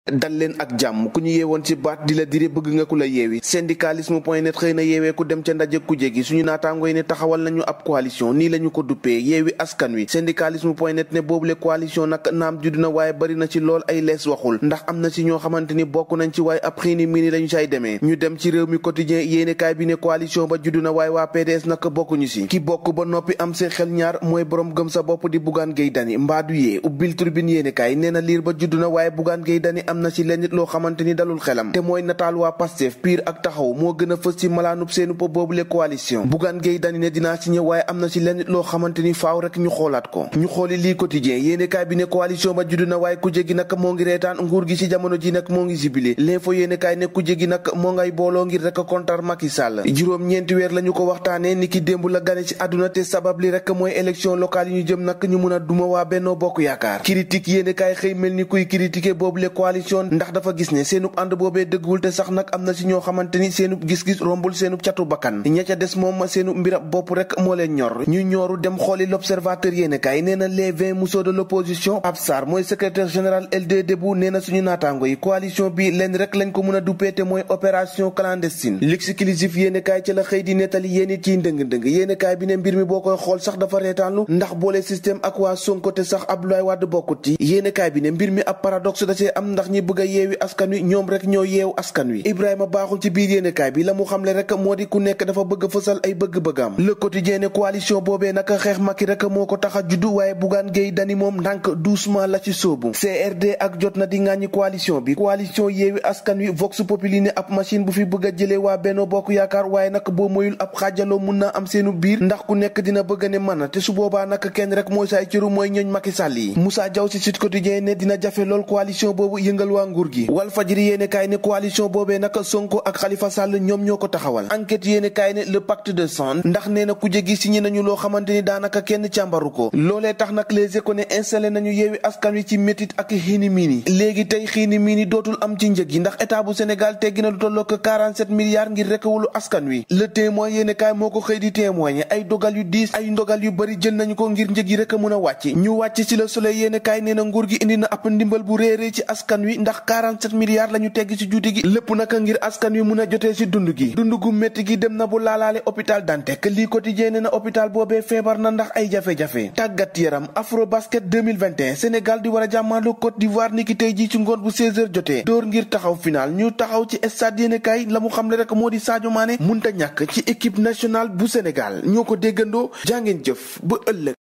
dal leen ak jàmm ku ñu yeewoon ci baat di la dire bëgg nga ku la yeewi syndicalisme point net xëy na yeewee ku dem ca ndaje kuje gi suñu naataangoo yi ne taxawal nañu ab coalition nii la ñu ko duppee yeewi askan wi syndicalisme point net ne boobule coalition nag naam judd na waaye bari na ci lool ay lees waxul ndax am na ci ñoo xamante ni bokk nañ ci waaye ab xiini mii ni lañu say demee ñu dem ci réew mi quotidien yéenekaay bi ne coalition ba judd na waaye waa PDS nag bokkuñu si ki bokk ba noppi am seen xel ñaar mooy borom gëm sa bopp di Bougane Gueye Dany mbaadu yee ubbil turbine yéenekaay nee na liir ba judd na waaye Bougane Gueye Dany am na ci leen nit loo xamante ni dalul xelam te mooy nataal waa Pastef Pire ak Taxaw moo gën a fës ci malaanub seenu po boobule coalition Bougane Gueye Dany ne dinaa ci ñëw waaye am na ci leen nit loo xamante ni faaw rek ñu xoolaat ko ñu xooli lii quotidien yéenekaay bi ne coalition ba judd na waaye kujje gi nag moo ngi reetaan nguur gi ci jamono ji nag moo ngi jibile l'info yéenekaay ne kujje gi nag moo ngay booloo ngir rek kontar Macky Sall juróom-ñeenti weer la ñu ko waxtaanee ni ki démb la gane ci àdduna te sabab li rek mooy élection locale yi ñu jëm nag ñu mun a duma waa Benno Bokk Yaakaar critique yéenekaay xëy mel ni kuy critiquer boobule coalition ndax dafa gis ne seenub ànd boobee dëggul te sax nag am na ci ñoo xamante ni seenub gis-gis rombul seenub catu bakkan ña ca des moom seenub mbirab bopp rek moo leen ñor ñu ñooru dem xooli l'observateur yéenekaay nee na les 20 mousseaux de l'opposition Pape Sarr mooy secrétaire général LD Debout nee na suñu naataango yi coalition bi leen rek lañ ko mën a duppee te mooy opération clandestine l'exclusif yéenekaay ci la xëy di nettali yéen it ciy ndëng-ndëng yéenekaay bi ne mbir mi boo koy xool sax dafa reetaanlu ndax boole système ak waa Sonko te sax Abdoulaye Wade bokkut ci yéenekaay bi ne mbir mi ab paradoxe da cee am ndax ñi bëgg a yeewi askan wi ñoom rek ñoo yeew askan wi Ibrahima Baaxul ci biir yéenekaay bi la mu xamle rek moo di ku nekk dafa bëgg fësal ay bëgg-bëggam Le Quotidien ne coalition boobee nag xeex Macky rek moo ko tax a juddu waaye Bougane Gueye Dany moom ndànk doucement la ci sóobu CRD ak jot na di ŋàññi coalition bi coalition yeewi askan wi Vox Populi ne ab machine bu fi bëgg a jëlee waa Benno Bokk Yaakaar waaye nag boo moyul ab xaajaloo mun naa am seenu biir ndax ku nekk dina bëgg ne mën te su boobaa nag kenn rek mooy saay cëru mooy ñooñ Macky Sall yi Moussa Diaw ci Sud Quotidien ne dina jafe lool coalition boobu yëngal waa nguur gi Walfadjri yéenekaay ne coalition boobee nag Sonko ak Khalifa Sall ñoom ñoo ko taxawal enquête yéenekaay ne le pacte de sang ndax nee na kujje gi signé nañu loo xamante ni daanaka kenn càmbaru ko loolee tax nag Les Échos ne installé nañu yeewi askan wi ci métit ak xiini miini léegi tey xiini miini dootul am ci njëg yi ndax état bu Sénégal teggi na lu tollook 47 milliards ngir rek wulu askan wi Le Témoin yéenekaay moo ko xëy di témoigner ay dogal yu diis ay ndogal yu bari jël nañu ko ngir njëg yi rek a mun a wàcc ñu wàcc ci Le Soleil yéenekaay nee na nguur gi indi na ab ndimbal bu réeree ci askan wi ndax 47 milliards lañu tegg ci juuti gi lépp naka ngir askan wi mun a jotee ci dund gi dund gu métti gi dem na bu laalaale hôpital Dantec lii quotidien nee na hôpital boobee feebar na ndax ay jafe-jafe tàggat yaram Afrobasket 2021 Sénégal di war a jàmmaarloo Côte d'Ivoire niki tey ji ci ngoon bu 16h jotee door ngir taxaw final ñu taxaw ci stade yéenekaay la mu xamle rek moo di Sadio Mané munta ñàkk ci équipe nationale bu Sénégal ñoo ko déggandoo jàngeen jëf ba ëllëg